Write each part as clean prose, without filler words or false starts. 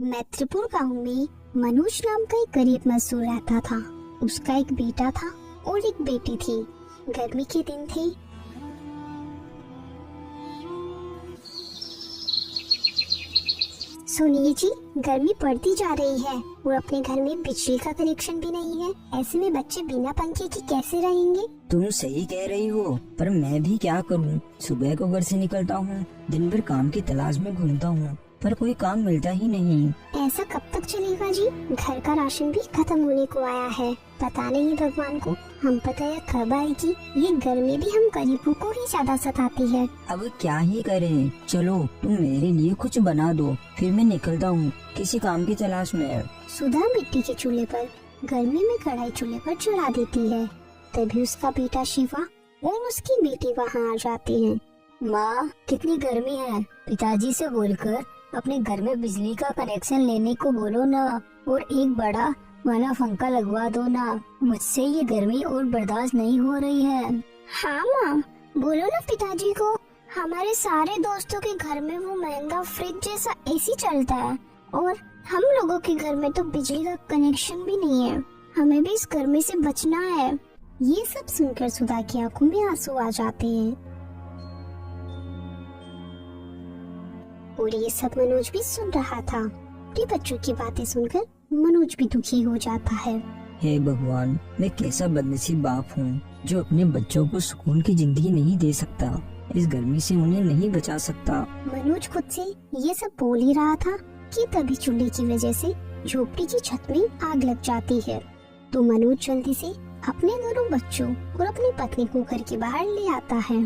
मैत्रीपुर गांव में मनोज नाम का एक गरीब मजदूर रहता था। उसका एक बेटा था और एक बेटी थी। गर्मी के दिन थे। सुनिए जी, गर्मी बढ़ती जा रही है और अपने घर में बिजली का कनेक्शन भी नहीं है। ऐसे में बच्चे बिना पंखे के कैसे रहेंगे? तुम सही कह रही हो, पर मैं भी क्या करूं? सुबह को घर से निकलता हूं, दिन भर काम की तलाश में घूमता हूं, पर कोई काम मिलता ही नहीं। ऐसा कब तक चलेगा जी? घर का राशन भी खत्म होने को आया है। पता नहीं भगवान को हम पता है कब आएगी। ये गर्मी भी हम गरीबों को ही ज्यादा सताती है। अब क्या ही करें? चलो तुम मेरे लिए कुछ बना दो, फिर मैं निकलता हूँ किसी काम की तलाश में। सुधा मिट्टी के चूल्हे पर गर्मी में कढ़ाई चूल्हे पर चढ़ा देती है। तभी उसका बेटा शिवा और उसकी बेटी वहाँ आ जाते हैं। माँ, कितनी गर्मी है, पिताजी से बोलकर अपने घर में बिजली का कनेक्शन लेने को बोलो ना, और एक बड़ा वाला पंखा लगवा दो ना। मुझसे ये गर्मी और बर्दाश्त नहीं हो रही है। हाँ माँ, बोलो ना पिताजी को। हमारे सारे दोस्तों के घर में वो महंगा फ्रिज जैसा एसी चलता है और हम लोगों के घर में तो बिजली का कनेक्शन भी नहीं है। हमें भी इस गर्मी से बचना है। ये सब सुनकर सुधा की आंखों में आंसू आ जाते हैं और ये सब मनोज भी सुन रहा था। अपने बच्चों की बातें सुनकर मनोज भी दुखी हो जाता है। हे भगवान, मैं कैसा बदनसीब बाप हूँ जो अपने बच्चों को सुकून की जिंदगी नहीं दे सकता, इस गर्मी से उन्हें नहीं बचा सकता। मनोज खुद से ये सब बोल ही रहा था कि तभी चूल्हे की वजह से झोपड़ी की छत में आग लग जाती है। तो मनोज जल्दी से अपने दोनों बच्चों और अपनी पत्नी को घर के बाहर ले आता है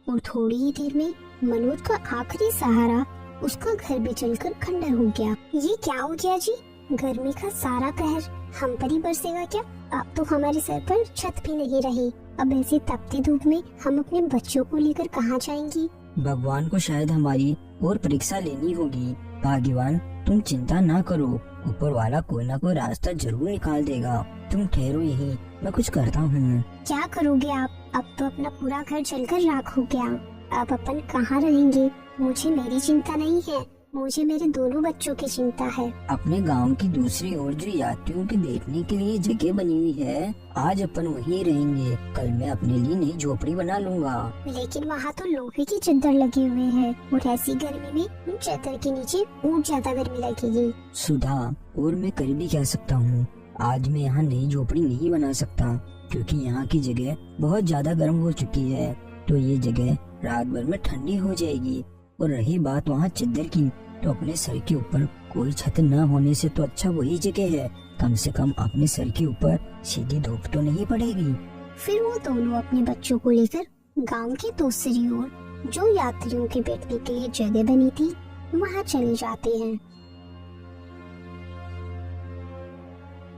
और थोड़ी ही देर में मनोज का आखिरी सहारा, उसका घर भी जलकर खंडर हो गया। ये क्या हो गया जी? गर्मी का सारा कहर हम पर ही बरसेगा क्या? अब तो हमारे सर पर छत भी नहीं रही। अब ऐसी तपती धूप में हम अपने बच्चों को लेकर कहाँ जाएंगी? भगवान को शायद हमारी और परीक्षा लेनी होगी। भाग्यवान, तुम चिंता ना करो, ऊपर वाला कोई ना कोई रास्ता जरूर निकाल देगा। तुम ठहरो यहीं, मैं कुछ करता हूँ। क्या करोगे आप? अब तो अपना पूरा घर जलकर राख हो गया। अब अपन कहाँ रहेंगे? मुझे मेरी चिंता नहीं है, मुझे मेरे दोनों बच्चों की चिंता है। अपने गांव की दूसरी ओर जो यात्रियों के बैठने के लिए जगह बनी हुई है, आज अपन वहीं रहेंगे। कल मैं अपने लिए नई झोपड़ी बना लूंगा। लेकिन वहाँ तो लोहे की चादर लगी हुई है और ऐसी गर्मी में उन चादर के नीचे और ज्यादा गर्मी लगेगी। सुधा, और मैं कर भी क्या सकता हूँ? आज मैं यहाँ नई झोपड़ी नहीं बना सकता क्योंकि यहाँ की जगह बहुत ज्यादा गर्म हो चुकी है। तो ये जगह रात भर में ठंडी हो जाएगी। और रही बात वहाँ चादर की, तो अपने सर के ऊपर कोई छत न होने से तो अच्छा वही जगह है। कम से कम अपने सर के ऊपर सीधी धूप तो नहीं पड़ेगी। फिर वो दोनों अपने बच्चों को लेकर गांव की दूसरी ओर, जो यात्रियों के बैठने के लिए जगह बनी थी, वहाँ चले जाते हैं।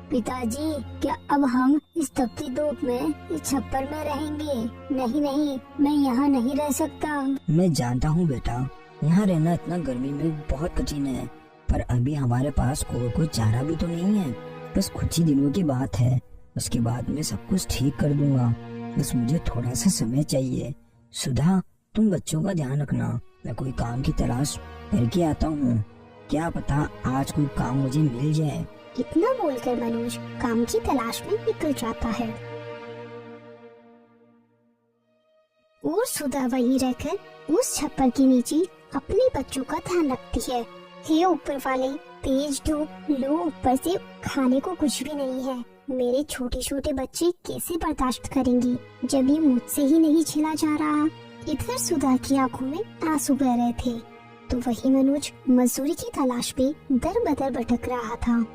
पिताजी, क्या अब हम इस तपती धूप में इस छप्पर में रहेंगे? नहीं नहीं, मैं यहाँ नहीं रह सकता। मैं जानता हूँ बेटा, यहाँ रहना इतना गर्मी में बहुत कठिन है, पर अभी हमारे पास कोई चारा भी तो नहीं है। बस कुछ ही दिनों की बात है, उसके बाद मैं सब कुछ ठीक कर दूंगा। बस मुझे थोड़ा सा समय चाहिए। सुधा, तुम बच्चों का ध्यान रखना, मैं कोई काम की तलाश करके आता हूँ। क्या पता आज कोई काम मुझे मिल जाए। इतना बोलकर मनोज काम की तलाश में निकल जाता है और सुधा वहीं रहकर उस छप्पर के नीचे अपने बच्चों का ध्यान रखती है। हे ऊपर वाले, तेज धूप, लो ऊपर से खाने को कुछ भी नहीं है। मेरे छोटे छोटे बच्चे कैसे बर्दाश्त करेंगे जब ये मुझसे ही नहीं झेला जा रहा। इधर सुधा की आंखों में आंसू बह रहे थे तो वही मनोज मजदूरी की तलाश में दर बदर भटक रहा था।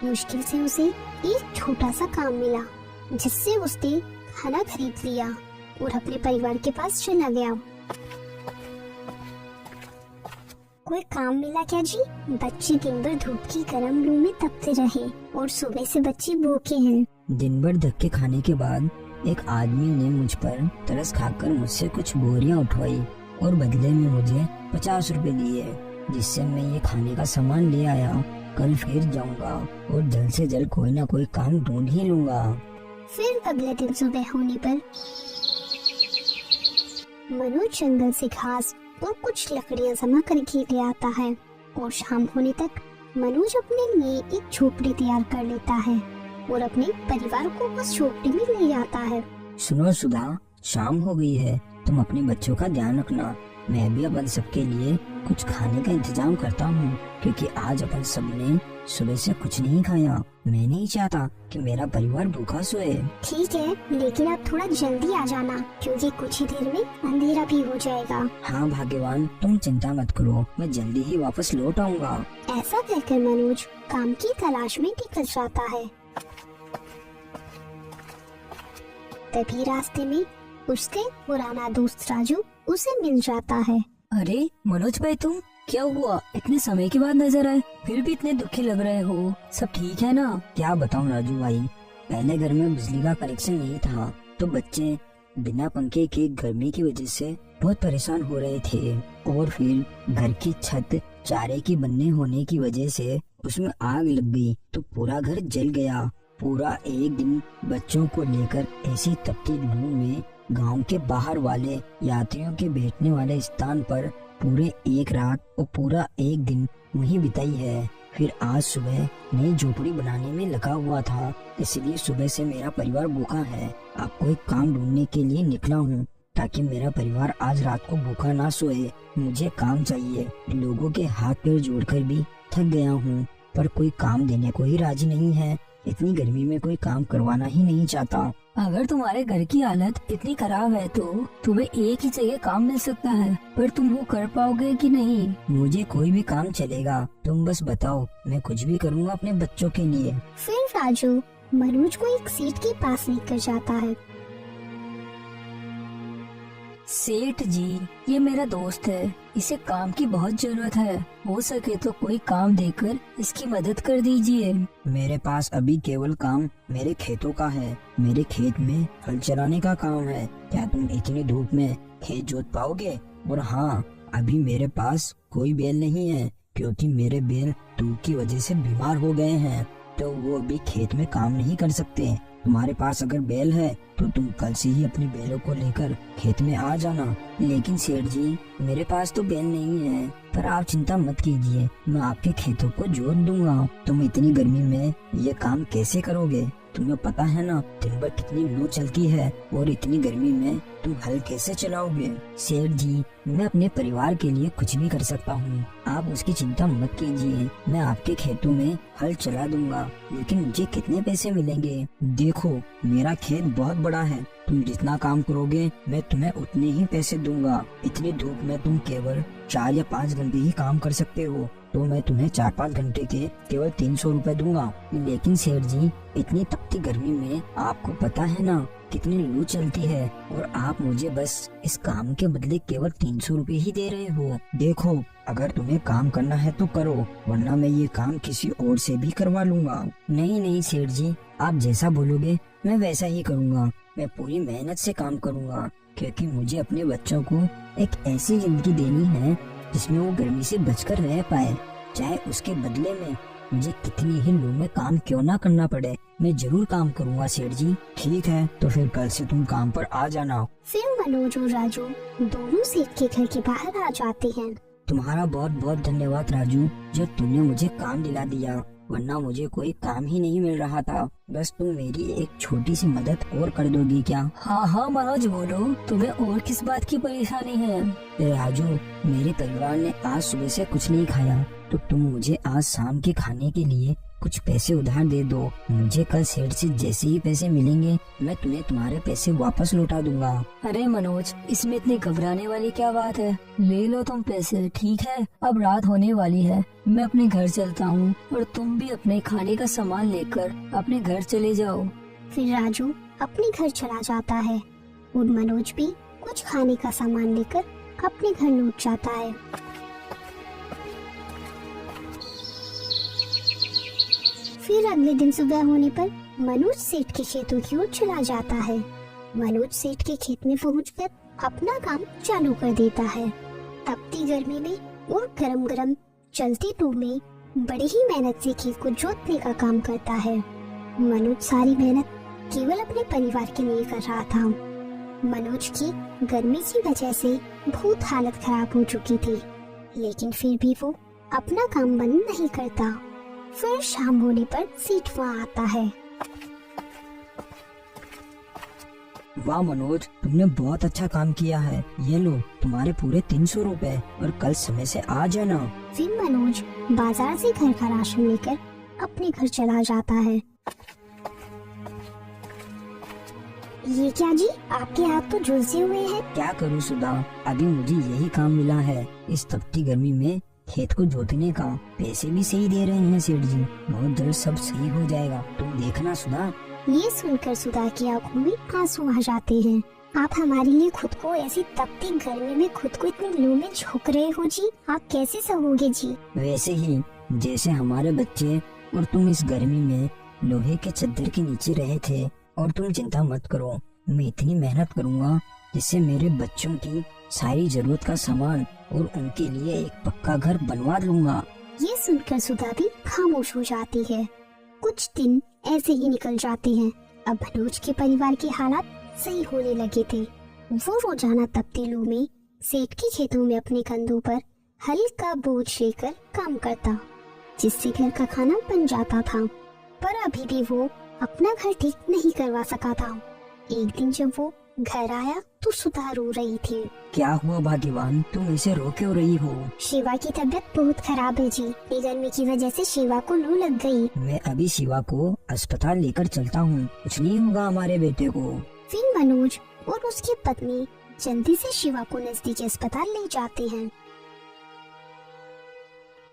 मुश्किल से उसे एक छोटा सा काम मिला जिससे उसने खाना खरीद लिया और अपने परिवार के पास चला गया। कोई काम मिला क्या जी? बच्चे दिन भर धूप की गर्म लू में तपते रहे और सुबह से बच्चे भूखे हैं। दिन भर धक्के खाने के बाद एक आदमी ने मुझ पर तरस खाकर मुझसे कुछ बोरियां उठवाई और बदले में मुझे 50 रुपए दिए, जिससे मैं ये खाने का सामान ले आया। कल फिर जाऊंगा और जल्द से जल्द कोई ना कोई काम ढूंढ ही लूंगा। फिर अगले दिन सुबह होने पर मनोज जंगल से घास और कुछ लकड़ियां जमा करके ले आता है और शाम होने तक मनोज अपने लिए एक झोपड़ी तैयार कर लेता है और अपने परिवार को उस झोपड़ी में ले आता है। सुनो सुधा, शाम हो गई है, तुम अपने बच्चों का ध्यान रखना। मैं भी अपन सबके लिए कुछ खाने का इंतजाम करता हूँ, क्योंकि आज अपन सबने सुबह से कुछ नहीं खाया। मैं नहीं चाहता कि मेरा परिवार भूखा सोए। ठीक है, लेकिन आप थोड़ा जल्दी आ जाना, क्योंकि कुछ ही देर में अंधेरा भी हो जाएगा। हाँ भाग्यवान, तुम चिंता मत करो, मैं जल्दी ही वापस लौट आऊँगा। ऐसा कहकर मनोज काम की तलाश में निकल जाता है। तभी रास्ते में उसके पुराना दोस्त राजू उसे मिल जाता है। अरे मनोज भाई, तुम क्या हुआ? इतने समय के बाद नजर आए, फिर भी इतने दुखी लग रहे हो। सब ठीक है ना? क्या बताऊं राजू भाई, पहले घर में बिजली का कनेक्शन नहीं था, तो बच्चे बिना पंखे के गर्मी की वजह से बहुत परेशान हो रहे थे। और फिर घर की छत चारे की बनने होने की वजह से उसमें आग लग गई, तो पूरा घर जल गया। पूरा एक दिन बच्चों को लेकर ऐसी तपती धूप में गांव के बाहर वाले यात्रियों के बैठने वाले स्थान पर पूरे एक रात और पूरा एक दिन वहीं बिताई है। फिर आज सुबह नई झोपड़ी बनाने में लगा हुआ था, इसलिए सुबह से मेरा परिवार भूखा है। आपको एक काम ढूंढने के लिए निकला हूँ, ताकि मेरा परिवार आज रात को भूखा ना सोए। मुझे काम चाहिए, लोगों के हाथ पैर जोड़कर भी थक गया हूँ, पर कोई काम देने को ही राजी नहीं है। इतनी गर्मी में कोई काम करवाना ही नहीं चाहता। अगर तुम्हारे घर की हालत इतनी खराब है तो तुम्हें एक ही जगह काम मिल सकता है, पर तुम वो कर पाओगे कि नहीं? मुझे कोई भी काम चलेगा, तुम बस बताओ, मैं कुछ भी करूँगा अपने बच्चों के लिए। फिर राजू मनोज को एक सेठ के पास लेकर जाता है। सेठ जी, ये मेरा दोस्त है, इसे काम की बहुत जरूरत है, हो सके तो कोई काम देकर इसकी मदद कर दीजिए। मेरे पास अभी केवल काम मेरे खेतों का है, मेरे खेत में हल चलाने का काम है। क्या तुम इतनी धूप में खेत जोत पाओगे? और हाँ, अभी मेरे पास कोई बैल नहीं है, क्योंकि मेरे बैल धूप की वजह से बीमार हो गए हैं, तो वो अभी खेत में काम नहीं कर सकते। तुम्हारे पास अगर बैल है तो तुम कल से ही अपने बैलों को लेकर खेत में आ जाना। लेकिन सेठ जी, मेरे पास तो बैल नहीं है, पर आप चिंता मत कीजिए, मैं आपके खेतों को जोत दूंगा। तुम इतनी गर्मी में ये काम कैसे करोगे? तुम्हें पता है ना दिन भर कितनी लू चलती है, और इतनी गर्मी में तुम हल कैसे चलाओगे? सेठ जी, मैं अपने परिवार के लिए कुछ भी कर सकता हूँ, आप उसकी चिंता मत कीजिए। मैं आपके खेतों में हल चला दूंगा, लेकिन मुझे कितने पैसे मिलेंगे? देखो, मेरा खेत बहुत बड़ा है, तुम जितना काम करोगे मैं तुम्हें उतने ही पैसे दूंगा। इतनी धूप में तुम केवल 4 या 5 घंटे ही काम कर सकते हो, तो मैं तुम्हें 4-5 घंटे के केवल 300 रुपए दूंगा। लेकिन सेठ जी, इतनी तपती गर्मी में आपको पता है ना कितनी लू चलती है, और आप मुझे बस इस काम के बदले केवल 300 रुपए ही दे रहे हो। देखो, अगर तुम्हें काम करना है तो करो, वरना मैं ये काम किसी और से भी करवा लूंगा। नहीं नहीं सेठ जी, आप जैसा बोलोगे मैं वैसा ही करूँगा। मैं पूरी मेहनत से काम करूँगा, क्योंकि मुझे अपने बच्चों को एक ऐसी जिंदगी देनी है जिसमें वो गर्मी से बचकर रह पाए, चाहे उसके बदले में मुझे कितनी ही लू में काम क्यों ना करना पड़े। मैं जरूर काम करूँगा सेठ जी। ठीक है, तो फिर कल से तुम काम पर आ जाना। फिर मनोज और राजू दोनों सेठ के घर के बाहर आ जाते हैं। तुम्हारा बहुत बहुत धन्यवाद राजू, जो तुमने मुझे काम दिला दिया, वरना मुझे कोई काम ही नहीं मिल रहा था। बस तुम मेरी एक छोटी सी मदद और कर दोगी क्या? हाँ हाँ मनोज, बोलो, तुम्हें और किस बात की परेशानी है? राजू, मेरे परिवार ने आज सुबह से कुछ नहीं खाया, तो तुम मुझे आज शाम के खाने के लिए कुछ पैसे उधार दे दो। मुझे कल सेठ से जैसे ही पैसे मिलेंगे मैं तुम्हें तुम्हारे पैसे वापस लौटा दूंगा। अरे मनोज, इसमें इतनी घबराने वाली क्या बात है? ले लो तुम पैसे, ठीक है? अब रात होने वाली है, मैं अपने घर चलता हूँ, और तुम भी अपने खाने का सामान लेकर अपने घर चले जाओ। फिर राजू अपने घर चला जाता है और मनोज भी कुछ खाने का सामान लेकर अपने घर लौट जाता है। फिर अगले दिन सुबह होने पर मनोज सेठ के खेतों की ओर चला जाता है। मनोज सेठ के खेत में पहुंचकर अपना काम चालू कर देता है। तपती गर्मी में और गरम गरम चलती धूप में बड़ी ही मेहनत से खेत को जोतने का काम करता है। मनोज सारी मेहनत केवल अपने परिवार के लिए कर रहा था। मनोज की गर्मी की वजह से बहुत हालत खराब हो चुकी थी, लेकिन फिर भी वो अपना काम बंद नहीं करता। फिर शाम होने पर सेठ वहाँ आता है। वाह मनोज, तुमने बहुत अच्छा काम किया है। ये लो तुम्हारे पूरे 300 रुपए, और कल समय से आ जाना। फिर मनोज बाजार से घर का राशन लेकर अपने घर चला जाता है। ये क्या जी, आपके हाथ तो झुलसे हुए हैं। क्या करूँ सुधा, अभी मुझे यही काम मिला है। इस तपती गर्मी में खेत को जोतने का पैसे भी सही दे रहे हैं सेठ जी। बहुत जल्द सब सही हो जाएगा, तुम देखना सुधा। ये सुनकर सुधा की आंखों में आंसू आ जाते हैं। आप हमारे लिए खुद को ऐसी तपती गर्मी में खुद को इतनी लू में झोंक रहे हो जी, आप कैसे सहोगे जी। वैसे ही जैसे हमारे बच्चे और तुम इस गर्मी में लोहे के चद्दर के नीचे रहे थे। और तुम चिंता मत करो, मैं इतनी मेहनत करूँगा जिससे मेरे बच्चों की सारी जरूरत का सामान और उनके लिए एक पक्का घर बनवा लूंगा। ये सुनकर सुधा भी खामोश हो जाती है। कुछ दिन ऐसे ही निकल जाते हैं। अब मनोज के परिवार की हालात सही होने लगे थे। वो रोजाना तपती लू में सेठ के खेतों में अपने कंधों पर हल्का बोझ लेकर काम करता, जिससे घर का खाना बन जाता था। पर अभी भी वो अपना घर ठीक नहीं करवा सका था। एक दिन जब वो घर आया तो सुधा रो रही थी। क्या हुआ भाग्यवान, तुम इसे रो क्यों रही हो? शिवा की तबीयत बहुत खराब है जी। ये गर्मी की वजह से शिवा को लू लग गई। मैं अभी शिवा को अस्पताल लेकर चलता हूँ, कुछ नहीं होगा हमारे बेटे को। फिर मनोज और उसकी पत्नी जल्दी से शिवा को नजदीकी अस्पताल ले जाते हैं।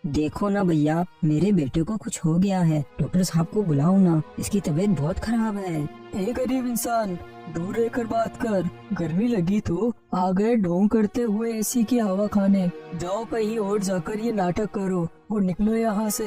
देखो ना भैया, मेरे बेटे को कुछ हो गया है, डॉक्टर साहब को बुलाओ ना, इसकी तबीयत बहुत खराब है। ए गरीब इंसान, दूर रहकर बात कर। गर्मी लगी तो आ गए ढोंग करते हुए एसी की हवा खाने। जाओ कहीं और जाकर ये नाटक करो और निकलो यहाँ से।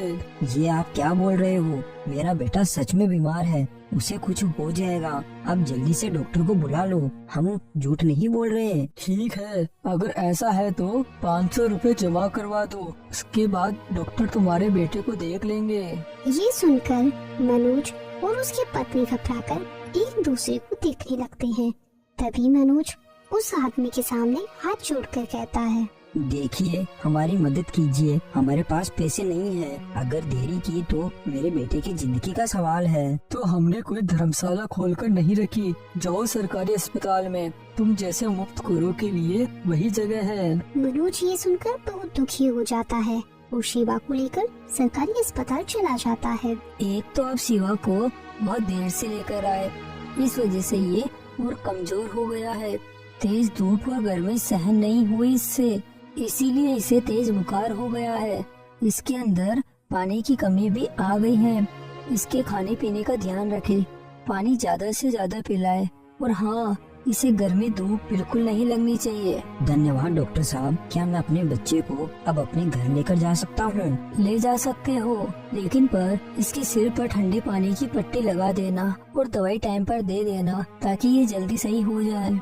ये आप क्या बोल रहे हो? मेरा बेटा सच में बीमार है, उसे कुछ हो जाएगा। अब जल्दी से डॉक्टर को बुला लो, हम झूठ नहीं बोल रहे। ठीक है, अगर ऐसा है तो 500 रुपए जमा करवा दो, उसके बाद डॉक्टर तुम्हारे बेटे को देख लेंगे। ये सुनकर मनोज और उसकी पत्नी घबराकर एक दूसरे को देखने लगते हैं। तभी मनोज उस आदमी के सामने हाथ जोड़कर कहता है, देखिए हमारी मदद कीजिए, हमारे पास पैसे नहीं है। अगर देरी की तो मेरे बेटे की जिंदगी का सवाल है। तो हमने कोई धर्मशाला खोलकर नहीं रखी, जाओ सरकारी अस्पताल में, तुम जैसे मुफ्त खोरों के लिए वही जगह है। मनोज ये सुनकर बहुत दुखी हो जाता है और शिवा को लेकर सरकारी अस्पताल चला जाता है। एक तो अब शिवा को बहुत देर से लेकर आए, इस वजह से ये और कमजोर हो गया है। तेज धूप और गर्मी सहन नहीं हुई इससे, इसीलिए इसे तेज बुखार हो गया है। इसके अंदर पानी की कमी भी आ गई है। इसके खाने पीने का ध्यान रखें, पानी ज्यादा से ज्यादा पिलाए, और हाँ, इसे गर्मी धूप बिल्कुल नहीं लगनी चाहिए। धन्यवाद डॉक्टर साहब। क्या मैं अपने बच्चे को अब अपने घर लेकर जा सकता हूँ? ले जा सकते हो, लेकिन पर इसके सिर पर ठंडे पानी की पट्टी लगा देना और दवाई टाइम पर दे देना, ताकि ये जल्दी सही हो जाए।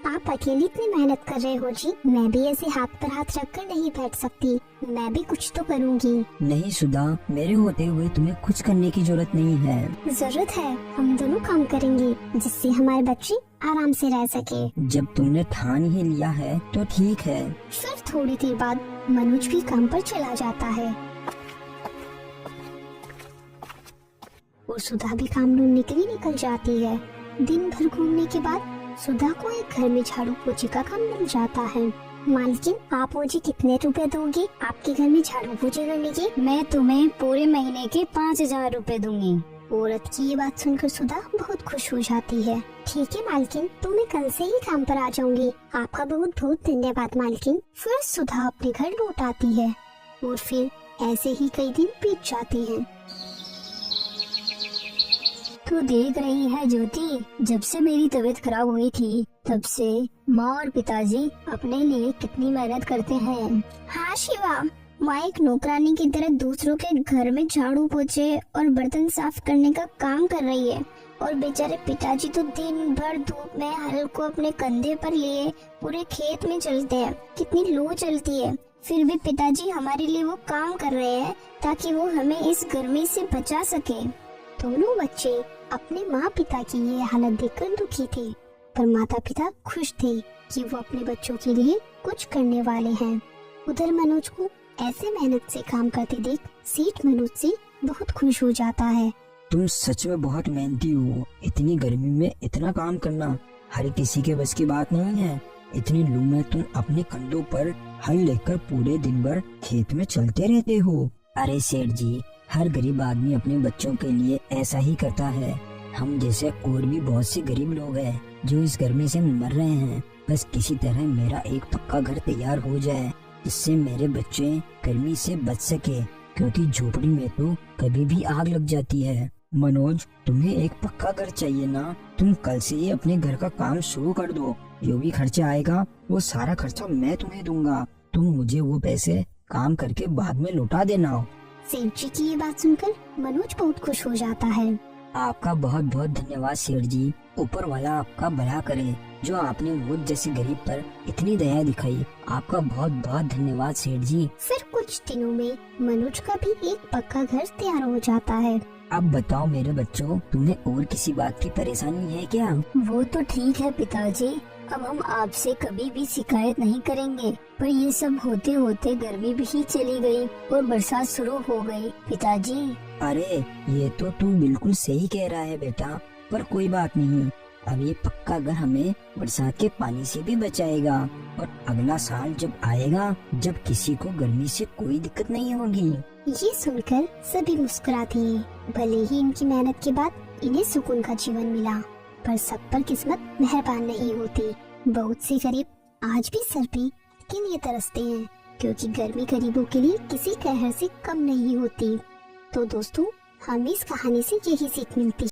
आप अकेले इतनी मेहनत कर रहे हो जी, मैं भी ऐसे हाथ पर हाथ रखकर नहीं बैठ सकती, मैं भी कुछ तो करूँगी। नहीं सुधा, मेरे होते हुए तुम्हें कुछ करने की जरूरत नहीं है। जरूरत है, हम दोनों काम करेंगे जिससे हमारे बच्चे आराम से रह सके। जब तुमने ठान ही लिया है तो ठीक है। फिर थोड़ी देर बाद मनोज भी काम पर चला जाता है और सुधा भी काम ढूंढने के लिए निकल जाती है। दिन भर घूमने के बाद सुधा को एक घर में झाड़ू पोछे का काम मिल जाता है। मालकिन, आप मुझे कितने रुपए दोगे आपके घर में झाड़ू पोछे करने के? मैं तुम्हें पूरे महीने के 5,000 रुपए दूंगी। औरत की ये बात सुनकर सुधा बहुत खुश हो जाती है। ठीक है मालकिन, तो मैं कल से ही काम पर आ जाऊंगी। आपका बहुत बहुत धन्यवाद मालकिन। फिर सुधा अपने घर लौट आती है और फिर ऐसे ही कई दिन बीत जाते हैं। तू देख रही है ज्योति, जब से मेरी तबीयत खराब हुई थी तब से माँ और पिताजी अपने लिए कितनी मेहनत करते हैं। हाँ शिवा, माँ एक नौकरानी की तरह दूसरों के घर में झाड़ू पोछे और बर्तन साफ करने का काम कर रही है, और बेचारे पिताजी तो दिन भर धूप में हल को अपने कंधे पर लिए पूरे खेत में चलते हैं। कितनी लू चलती है, फिर भी पिताजी हमारे लिए वो काम कर रहे हैं ताकि वो हमें इस गर्मी से बचा सके। दोनों बच्चे अपने माँ पिता की ये हालत देखकर दुखी थे, पर माता पिता खुश थे कि वो अपने बच्चों के लिए कुछ करने वाले हैं। उधर मनोज को ऐसे मेहनत से काम करते देख सेठ मनोज से बहुत खुश हो जाता है। तुम सच में बहुत मेहनती हो। इतनी गर्मी में इतना काम करना हर किसी के बस की बात नहीं है। इतनी लू में तुम अपने कंधों पर हल लेकर पूरे दिन भर खेत में चलते रहते हो। अरे सेठ जी, हर गरीब आदमी अपने बच्चों के लिए ऐसा ही करता है। हम जैसे और भी बहुत से गरीब लोग हैं जो इस गर्मी से मर रहे हैं। बस किसी तरह मेरा एक पक्का घर तैयार हो जाए, जिससे मेरे बच्चे गर्मी से बच सके, क्योंकि झोपड़ी में तो कभी भी आग लग जाती है। मनोज, तुम्हें एक पक्का घर चाहिए ना? तुम कल से ही अपने घर का काम शुरू कर दो। जो भी खर्चा आएगा वो सारा खर्चा मैं तुम्हें दूंगा। तुम मुझे वो पैसे काम करके बाद में लौटा देना। सेठ जी की ये बात सुनकर मनोज बहुत खुश हो जाता है। आपका बहुत बहुत धन्यवाद सेठ जी। ऊपर वाला आपका भला करे, जो आपने मुझ जैसे गरीब पर इतनी दया दिखाई। आपका बहुत बहुत धन्यवाद सेठ जी। फिर कुछ दिनों में मनोज का भी एक पक्का घर तैयार हो जाता है। अब बताओ मेरे बच्चों, तुम्हें और किसी बात की परेशानी है क्या? वो तो ठीक है पिताजी, अब हम आपसे कभी भी शिकायत नहीं करेंगे। पर ये सब होते होते गर्मी भी चली गई और बरसात शुरू हो गई पिताजी। अरे ये तो तू बिल्कुल सही कह रहा है बेटा, पर कोई बात नहीं। अब ये पक्का घर हमें बरसात के पानी से भी बचाएगा, और अगला साल जब आएगा, जब किसी को गर्मी से कोई दिक्कत नहीं होगी। ये सुनकर सभी मुस्कुराते हैं। भले ही इनकी मेहनत के बाद इन्हें सुकून का जीवन मिला, पर सब पर किस्मत मेहरबान नहीं होती। बहुत से गरीब आज भी सर पे के लिए तरसते हैं, क्योंकि गर्मी गरीबों के लिए किसी कहर से कम नहीं होती। तो दोस्तों, हमें इस कहानी से यही सीख मिलती है।